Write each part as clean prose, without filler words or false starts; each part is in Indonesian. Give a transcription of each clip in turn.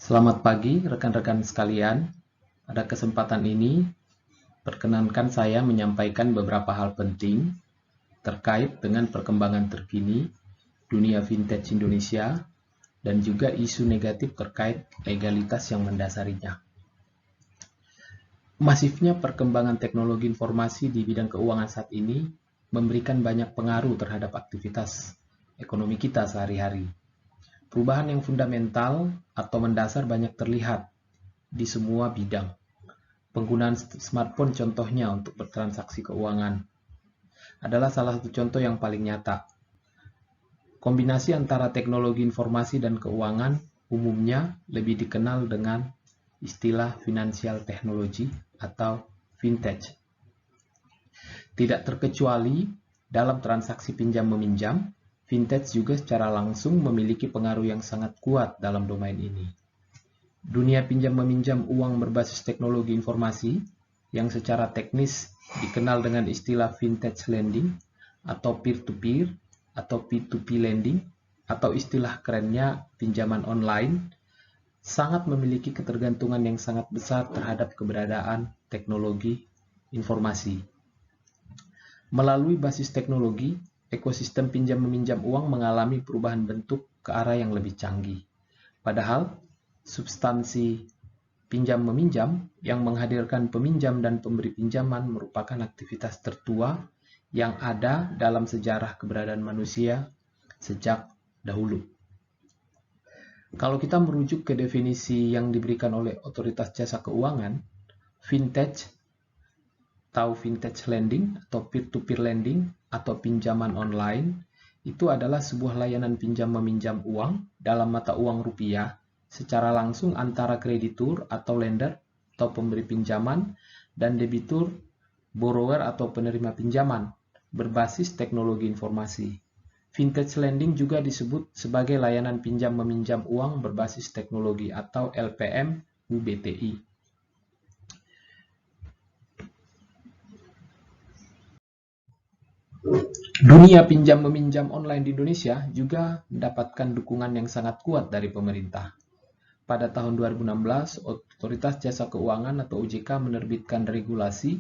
Selamat pagi rekan-rekan sekalian. Pada kesempatan ini, perkenankan saya menyampaikan beberapa hal penting terkait dengan perkembangan terkini dunia vintage Indonesia dan juga isu negatif terkait legalitas yang mendasarinya. Masifnya perkembangan teknologi informasi di bidang keuangan saat ini memberikan banyak pengaruh terhadap aktivitas ekonomi kita sehari-hari. Perubahan yang fundamental atau mendasar banyak terlihat di semua bidang. Penggunaan smartphone contohnya untuk bertransaksi keuangan adalah salah satu contoh yang paling nyata. Kombinasi antara teknologi informasi dan keuangan umumnya lebih dikenal dengan istilah financial technology atau vintage. Tidak terkecuali dalam transaksi pinjam-meminjam, vintage juga secara langsung memiliki pengaruh yang sangat kuat dalam domain ini. Dunia pinjam-meminjam uang berbasis teknologi informasi yang secara teknis dikenal dengan istilah vintage lending atau peer-to-peer atau P2P lending atau istilah kerennya pinjaman online sangat memiliki ketergantungan yang sangat besar terhadap keberadaan teknologi informasi. Melalui basis teknologi, ekosistem pinjam-meminjam uang mengalami perubahan bentuk ke arah yang lebih canggih. Padahal, substansi pinjam-meminjam yang menghadirkan peminjam dan pemberi pinjaman merupakan aktivitas tertua yang ada dalam sejarah keberadaan manusia sejak dahulu. Kalau kita merujuk ke definisi yang diberikan oleh Otoritas Jasa Keuangan, vintage atau vintage lending atau peer-to-peer lending atau pinjaman online itu adalah sebuah layanan pinjam-meminjam uang dalam mata uang rupiah secara langsung antara kreditur atau lender atau pemberi pinjaman dan debitur, borrower atau penerima pinjaman berbasis teknologi informasi. Vintage lending juga disebut sebagai layanan pinjam-meminjam uang berbasis teknologi atau LPM UBTI. Dunia pinjam-meminjam online di Indonesia juga mendapatkan dukungan yang sangat kuat dari pemerintah. Pada tahun 2016, Otoritas Jasa Keuangan atau OJK menerbitkan regulasi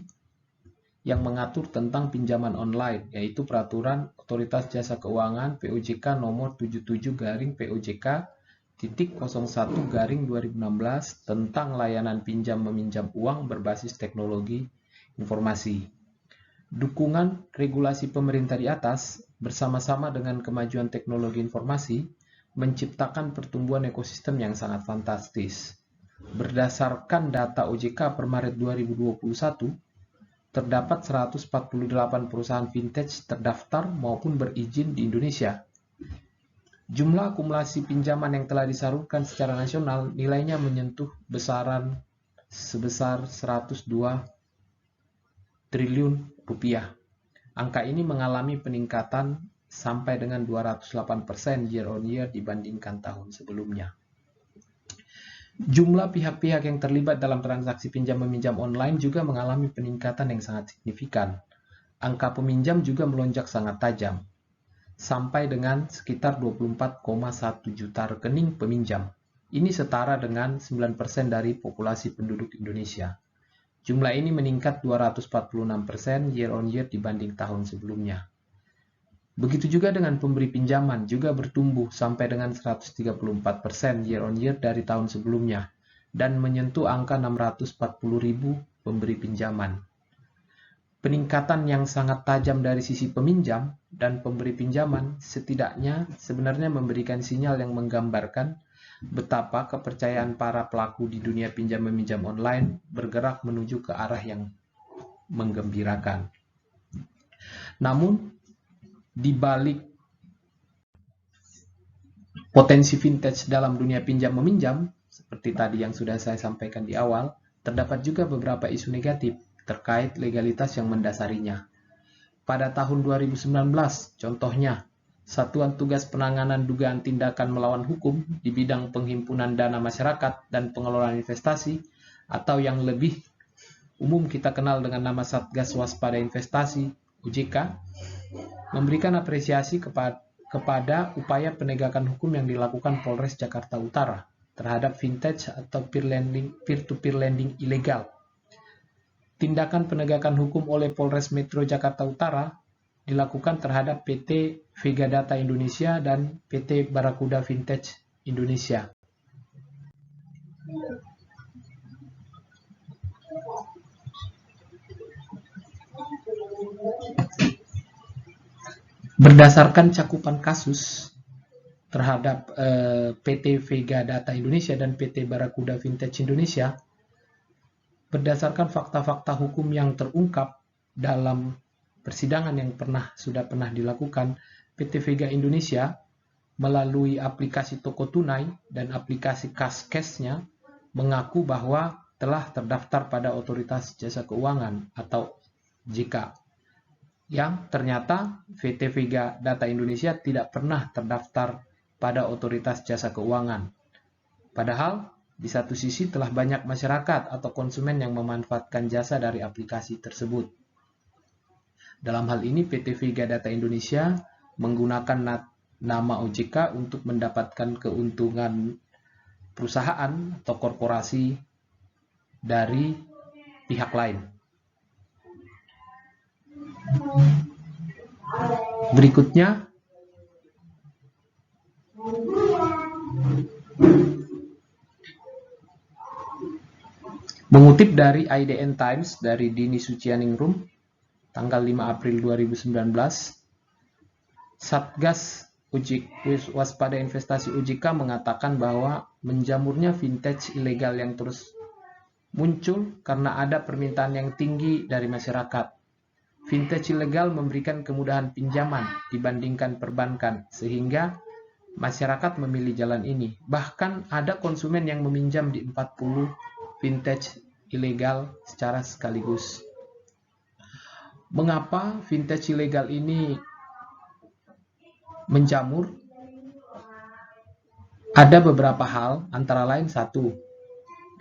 yang mengatur tentang pinjaman online, yaitu Peraturan Otoritas Jasa Keuangan POJK nomor 77-POJK.01-2016 tentang layanan pinjam-meminjam uang berbasis teknologi informasi. Dukungan regulasi pemerintah di atas bersama-sama dengan kemajuan teknologi informasi menciptakan pertumbuhan ekosistem yang sangat fantastis. Berdasarkan data OJK per Maret 2021, terdapat 148 perusahaan vintage terdaftar maupun berizin di Indonesia. Jumlah akumulasi pinjaman yang telah disalurkan secara nasional nilainya menyentuh sebesar 102 triliun rupiah. Angka ini mengalami peningkatan sampai dengan 208% year on year dibandingkan tahun sebelumnya. Jumlah pihak-pihak yang terlibat dalam transaksi pinjam-meminjam online juga mengalami peningkatan yang sangat signifikan. Angka peminjam juga melonjak sangat tajam, sampai dengan sekitar 24,1 juta rekening peminjam. Ini setara dengan 9% dari populasi penduduk Indonesia. Jumlah ini meningkat 246% year on year dibanding tahun sebelumnya. Begitu juga dengan pemberi pinjaman juga bertumbuh sampai dengan 134% year on year dari tahun sebelumnya dan menyentuh angka 640.000 pemberi pinjaman. Peningkatan yang sangat tajam dari sisi peminjam dan pemberi pinjaman setidaknya sebenarnya memberikan sinyal yang menggambarkan betapa kepercayaan para pelaku di dunia pinjam-meminjam online bergerak menuju ke arah yang menggembirakan. Namun, di balik potensi vintage dalam dunia pinjam-meminjam, seperti tadi yang sudah saya sampaikan di awal, terdapat juga beberapa isu negatif terkait legalitas yang mendasarinya. Pada tahun 2019, contohnya, Satuan Tugas Penanganan Dugaan Tindakan Melawan Hukum di bidang penghimpunan dana masyarakat dan pengelolaan investasi, atau yang lebih umum kita kenal dengan nama Satgas Waspada Investasi, OJK, memberikan apresiasi kepada upaya penegakan hukum yang dilakukan Polres Jakarta Utara terhadap vintage atau peer-to-peer lending ilegal. Tindakan penegakan hukum oleh Polres Metro Jakarta Utara dilakukan terhadap PT Vega Data Indonesia dan PT Barakuda Vintage Indonesia. Berdasarkan cakupan kasus terhadap PT Vega Data Indonesia dan PT Barakuda Vintage Indonesia, berdasarkan fakta-fakta hukum yang terungkap dalam persidangan yang sudah pernah dilakukan, PT Vega Indonesia melalui aplikasi toko tunai dan aplikasi Kas-Cashnya mengaku bahwa telah terdaftar pada Otoritas Jasa Keuangan atau OJK, yang ternyata PT Vega Data Indonesia tidak pernah terdaftar pada Otoritas Jasa Keuangan. Padahal di satu sisi telah banyak masyarakat atau konsumen yang memanfaatkan jasa dari aplikasi tersebut. Dalam hal ini PT Vega Data Indonesia menggunakan nama OJK untuk mendapatkan keuntungan perusahaan atau korporasi dari pihak lain. Berikutnya, mengutip dari IDN Times dari Dini Sucianingrum, tanggal 5 April 2019, Satgas Waspada Investasi OJK mengatakan bahwa menjamurnya vintage ilegal yang terus muncul karena ada permintaan yang tinggi dari masyarakat. Vintage ilegal memberikan kemudahan pinjaman dibandingkan perbankan, sehingga masyarakat memilih jalan ini. Bahkan ada konsumen yang meminjam di 40 vintage ilegal secara sekaligus. Mengapa vintage ilegal ini menjamur? Ada beberapa hal, antara lain satu,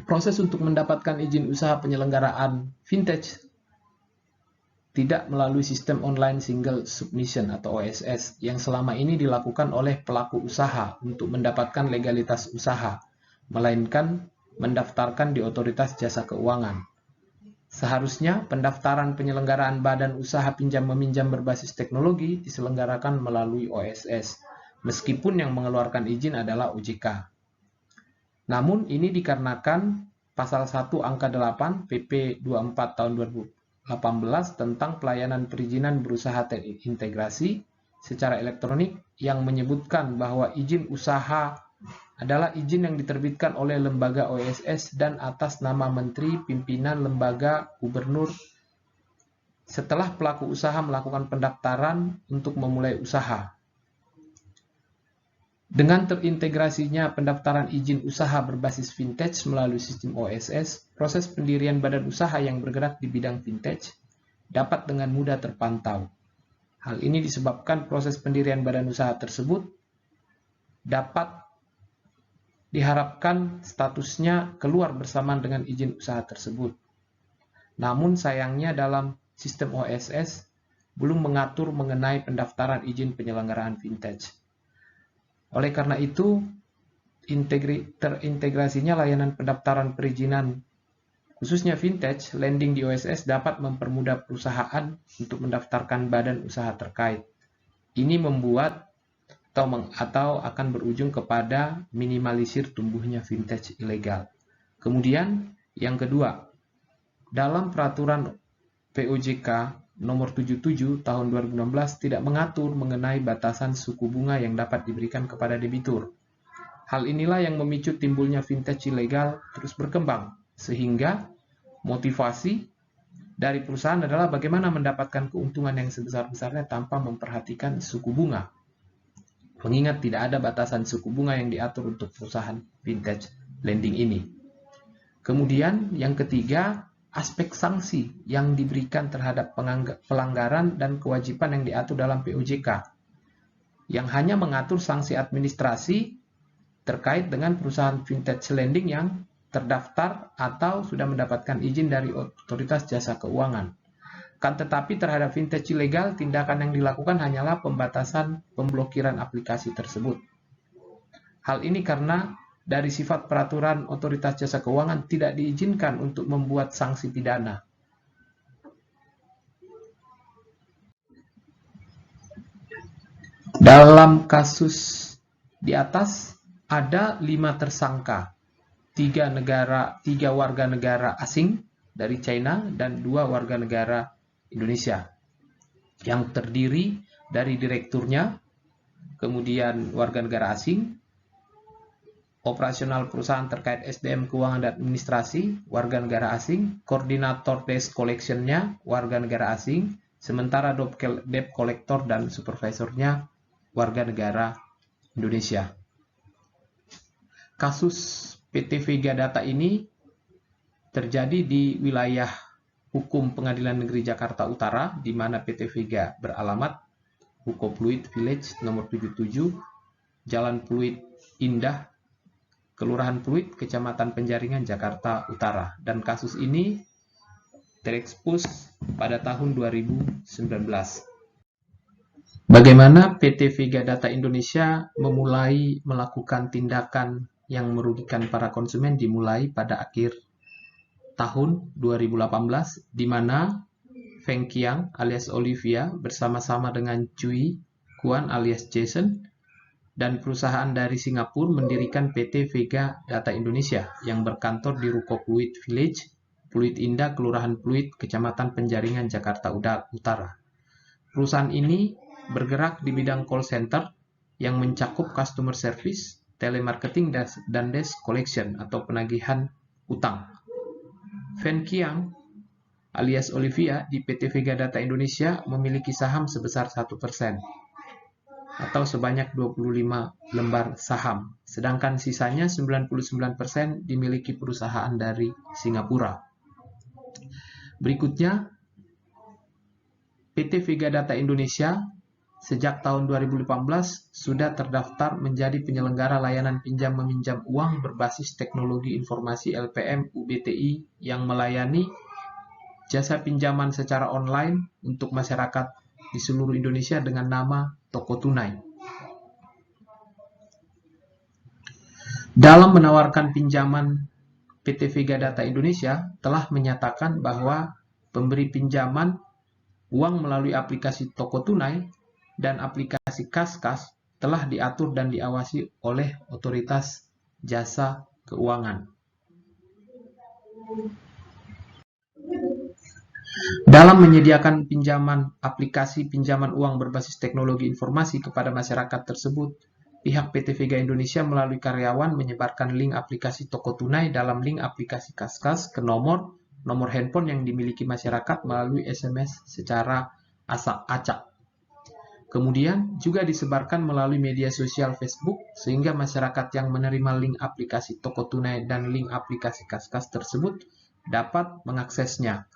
proses untuk mendapatkan izin usaha penyelenggaraan vintage tidak melalui sistem online single submission atau OSS yang selama ini dilakukan oleh pelaku usaha untuk mendapatkan legalitas usaha, melainkan mendaftarkan di Otoritas Jasa Keuangan. Seharusnya pendaftaran penyelenggaraan badan usaha pinjam-meminjam berbasis teknologi diselenggarakan melalui OSS, meskipun yang mengeluarkan izin adalah OJK. Namun ini dikarenakan Pasal 1 Angka 8 PP 24 tahun 2018 tentang pelayanan perizinan berusaha terintegrasi secara elektronik yang menyebutkan bahwa izin usaha adalah izin yang diterbitkan oleh lembaga OSS dan atas nama menteri, pimpinan lembaga, gubernur setelah pelaku usaha melakukan pendaftaran untuk memulai usaha. Dengan terintegrasinya pendaftaran izin usaha berbasis vintage melalui sistem OSS, proses pendirian badan usaha yang bergerak di bidang vintage dapat dengan mudah terpantau. Hal ini disebabkan proses pendirian badan usaha tersebut dapat diharapkan statusnya keluar bersamaan dengan izin usaha tersebut. Namun sayangnya dalam sistem OSS belum mengatur mengenai pendaftaran izin penyelenggaraan vintage. Oleh karena itu, terintegrasinya layanan pendaftaran perizinan, khususnya vintage lending di OSS dapat mempermudah perusahaan untuk mendaftarkan badan usaha terkait. Ini membuat atau akan berujung kepada minimalisir tumbuhnya vintage ilegal. Kemudian, yang kedua, dalam peraturan POJK nomor 77 tahun 2016 tidak mengatur mengenai batasan suku bunga yang dapat diberikan kepada debitur. Hal inilah yang memicu timbulnya vintage ilegal terus berkembang, sehingga motivasi dari perusahaan adalah bagaimana mendapatkan keuntungan yang sebesar-besarnya tanpa memperhatikan suku bunga. Mengingat tidak ada batasan suku bunga yang diatur untuk perusahaan vintage lending ini. Kemudian yang ketiga, aspek sanksi yang diberikan terhadap pelanggaran dan kewajiban yang diatur dalam POJK, yang hanya mengatur sanksi administrasi terkait dengan perusahaan vintage lending yang terdaftar atau sudah mendapatkan izin dari Otoritas Jasa Keuangan. Kan tetapi terhadap vintage ilegal, tindakan yang dilakukan hanyalah pembatasan pemblokiran aplikasi tersebut. Hal ini karena dari sifat peraturan otoritas jasa keuangan tidak diizinkan untuk membuat sanksi pidana. Dalam kasus di atas ada 5 tersangka, 3 warga negara asing dari China dan 2 warga negara Indonesia, yang terdiri dari direkturnya, kemudian warga negara asing, operasional perusahaan terkait SDM keuangan dan administrasi, warga negara asing, koordinator desk collection-nya, warga negara asing, sementara debt collector dan supervisornya, warga negara Indonesia. Kasus PT Vega Data ini terjadi di wilayah hukum Pengadilan Negeri Jakarta Utara, di mana PT Vega beralamat Ruko Pluit Village nomor 77, Jalan Pluit Indah, Kelurahan Pluit, Kecamatan Penjaringan, Jakarta Utara. Dan kasus ini terekspos pada tahun 2019. Bagaimana PT Vega Data Indonesia memulai melakukan tindakan yang merugikan para konsumen dimulai pada akhir tahun 2018, di mana Feng Qiang alias Olivia bersama-sama dengan Cui Kuan alias Jason dan perusahaan dari Singapura mendirikan PT Vega Data Indonesia yang berkantor di Ruko Pluit Village, Pluit Indah, Kelurahan Pluit, Kecamatan Penjaringan, Jakarta Utara. Perusahaan ini bergerak di bidang call center yang mencakup customer service, telemarketing, dan desk collection atau penagihan utang. Feng Qiang alias Olivia di PT Vega Data Indonesia memiliki saham sebesar 1% atau sebanyak 25 lembar saham, sedangkan sisanya 99% dimiliki perusahaan dari Singapura. Berikutnya, PT Vega Data Indonesia sejak tahun 2018 sudah terdaftar menjadi penyelenggara layanan pinjam-meminjam uang berbasis teknologi informasi LPM UBTI yang melayani jasa pinjaman secara online untuk masyarakat di seluruh Indonesia dengan nama Toko Tunai. Dalam menawarkan pinjaman, PT Vega Data Indonesia telah menyatakan bahwa pemberi pinjaman uang melalui aplikasi Toko Tunai dan aplikasi Kaskas telah diatur dan diawasi oleh otoritas jasa keuangan. Dalam menyediakan pinjaman aplikasi pinjaman uang berbasis teknologi informasi kepada masyarakat tersebut, pihak PT Vega Indonesia melalui karyawan menyebarkan link aplikasi Toko Tunai dalam link aplikasi Kaskas ke nomor handphone yang dimiliki masyarakat melalui SMS secara acak. Kemudian juga disebarkan melalui media sosial Facebook sehingga masyarakat yang menerima link aplikasi Toko Tunai dan link aplikasi Kaskas tersebut dapat mengaksesnya.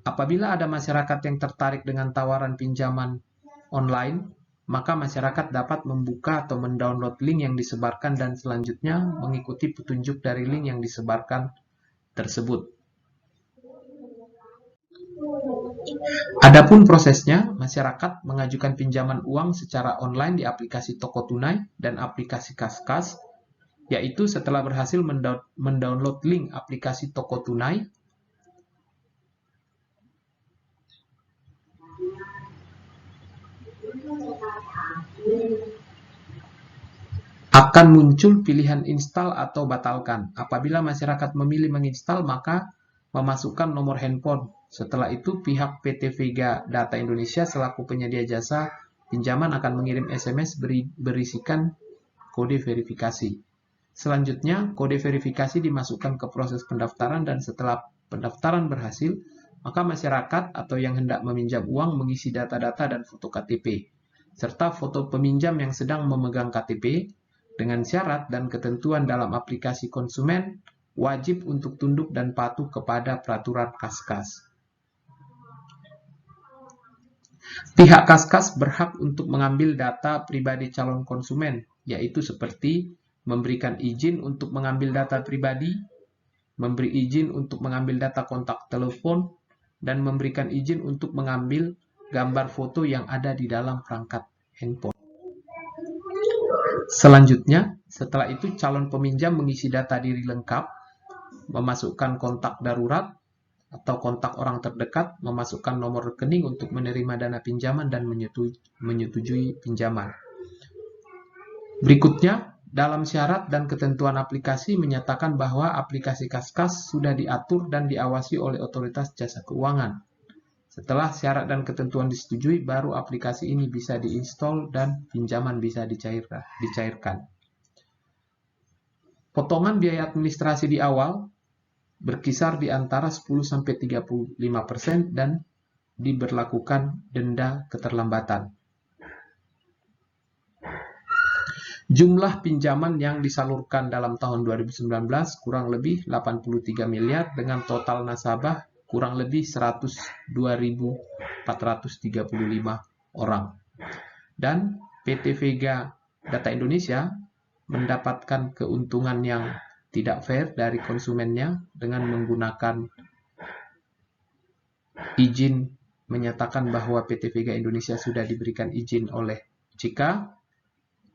Apabila ada masyarakat yang tertarik dengan tawaran pinjaman online, maka masyarakat dapat membuka atau mendownload link yang disebarkan dan selanjutnya mengikuti petunjuk dari link yang disebarkan tersebut. Adapun prosesnya, masyarakat mengajukan pinjaman uang secara online di aplikasi Toko Tunai dan aplikasi Kaskas, yaitu setelah berhasil mendownload link aplikasi Toko Tunai, akan muncul pilihan install atau batalkan. Apabila masyarakat memilih menginstal, maka memasukkan nomor handphone. Setelah itu, pihak PT Vega Data Indonesia selaku penyedia jasa pinjaman akan mengirim SMS berisikan kode verifikasi. Selanjutnya, kode verifikasi dimasukkan ke proses pendaftaran dan setelah pendaftaran berhasil, maka masyarakat atau yang hendak meminjam uang mengisi data-data dan foto KTP, serta foto peminjam yang sedang memegang KTP, dengan syarat dan ketentuan dalam aplikasi konsumen wajib untuk tunduk dan patuh kepada peraturan Kaskas. Pihak Kaskas berhak untuk mengambil data pribadi calon konsumen, yaitu seperti memberikan izin untuk mengambil data pribadi, memberi izin untuk mengambil data kontak telepon, dan memberikan izin untuk mengambil gambar foto yang ada di dalam perangkat handphone. Selanjutnya, Setelah itu calon peminjam mengisi data diri lengkap, memasukkan kontak darurat atau kontak orang terdekat, memasukkan nomor rekening untuk menerima dana pinjaman dan menyetujui pinjaman. Berikutnya, dalam syarat dan ketentuan aplikasi menyatakan bahwa aplikasi Kaskas sudah diatur dan diawasi oleh otoritas jasa keuangan. Setelah syarat dan ketentuan disetujui, baru aplikasi ini bisa diinstal dan pinjaman bisa dicairkan. Potongan biaya administrasi di awal berkisar di antara 10-35% dan diberlakukan denda keterlambatan. Jumlah pinjaman yang disalurkan dalam tahun 2019 kurang lebih 83 miliar dengan total nasabah kurang lebih 102.435 orang. Dan PT Vega Data Indonesia mendapatkan keuntungan yang tidak fair dari konsumennya dengan menggunakan izin menyatakan bahwa PT Vega Indonesia sudah diberikan izin oleh OJK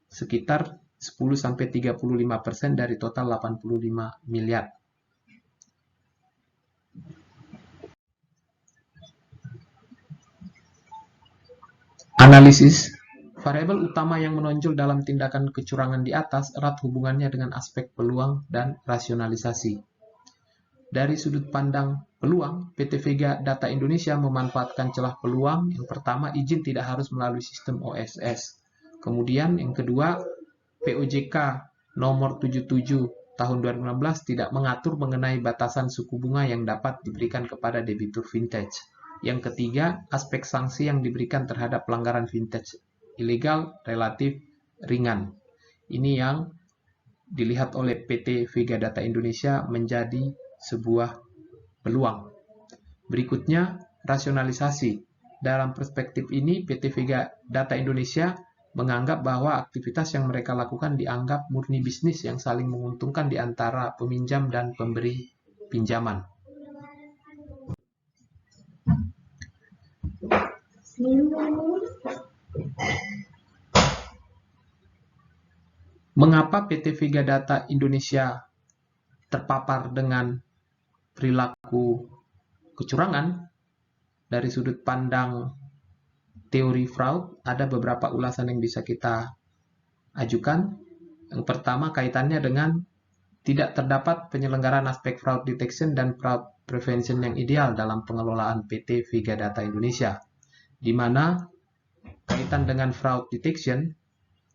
sekitar 10-35% dari total 85 miliar. Analisis. Variabel utama yang menonjol dalam tindakan kecurangan di atas erat hubungannya dengan aspek peluang dan rasionalisasi. Dari sudut pandang peluang, PT Vega Data Indonesia memanfaatkan celah peluang. Yang pertama, izin tidak harus melalui sistem OSS. Kemudian yang kedua, POJK nomor 77 tahun 2016 tidak mengatur mengenai batasan suku bunga yang dapat diberikan kepada debitur vintage. Yang ketiga, aspek sanksi yang diberikan terhadap pelanggaran vintage ilegal relatif ringan. Ini yang dilihat oleh PT Vega Data Indonesia menjadi sebuah peluang. Berikutnya, rasionalisasi. Dalam perspektif ini, PT Vega Data Indonesia menganggap bahwa aktivitas yang mereka lakukan dianggap murni bisnis yang saling menguntungkan di antara peminjam dan pemberi pinjaman. Mengapa PT Vega Data Indonesia terpapar dengan perilaku kecurangan? Dari sudut pandang teori fraud, ada beberapa ulasan yang bisa kita ajukan. Yang pertama, kaitannya dengan tidak terdapat penyelenggaraan aspek fraud detection dan fraud prevention yang ideal dalam pengelolaan PT Vega Data Indonesia, di mana kaitan dengan fraud detection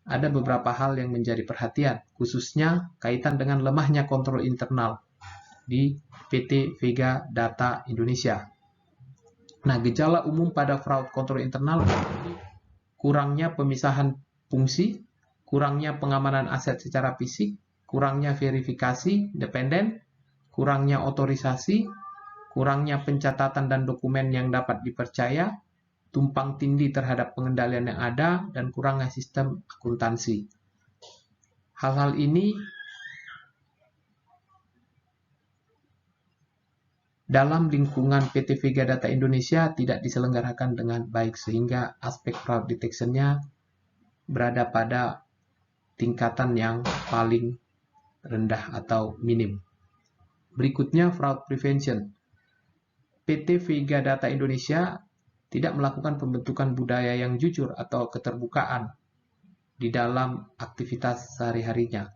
ada beberapa hal yang menjadi perhatian, khususnya kaitan dengan lemahnya kontrol internal di PT Vega Data Indonesia. Nah, gejala umum pada fraud kontrol internal seperti kurangnya pemisahan fungsi, kurangnya pengamanan aset secara fisik, kurangnya verifikasi independen, kurangnya otorisasi, kurangnya pencatatan dan dokumen yang dapat dipercaya, tumpang tindih terhadap pengendalian yang ada, dan kurangnya sistem akuntansi. Hal-hal ini dalam lingkungan PT Vega Data Indonesia tidak diselenggarakan dengan baik, sehingga aspek fraud detection-nya berada pada tingkatan yang paling rendah atau minim. Berikutnya, fraud prevention. PT Vega Data Indonesia tidak melakukan pembentukan budaya yang jujur atau keterbukaan di dalam aktivitas sehari-harinya.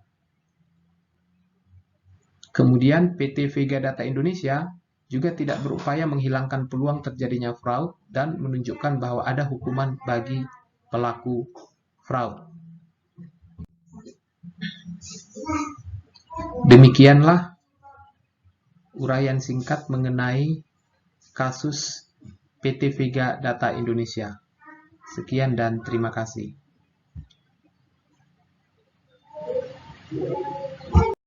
Kemudian PT Vega Data Indonesia juga tidak berupaya menghilangkan peluang terjadinya fraud dan menunjukkan bahwa ada hukuman bagi pelaku fraud. Demikianlah uraian singkat mengenai kasus PT Vega Data Indonesia. Sekian dan terima kasih.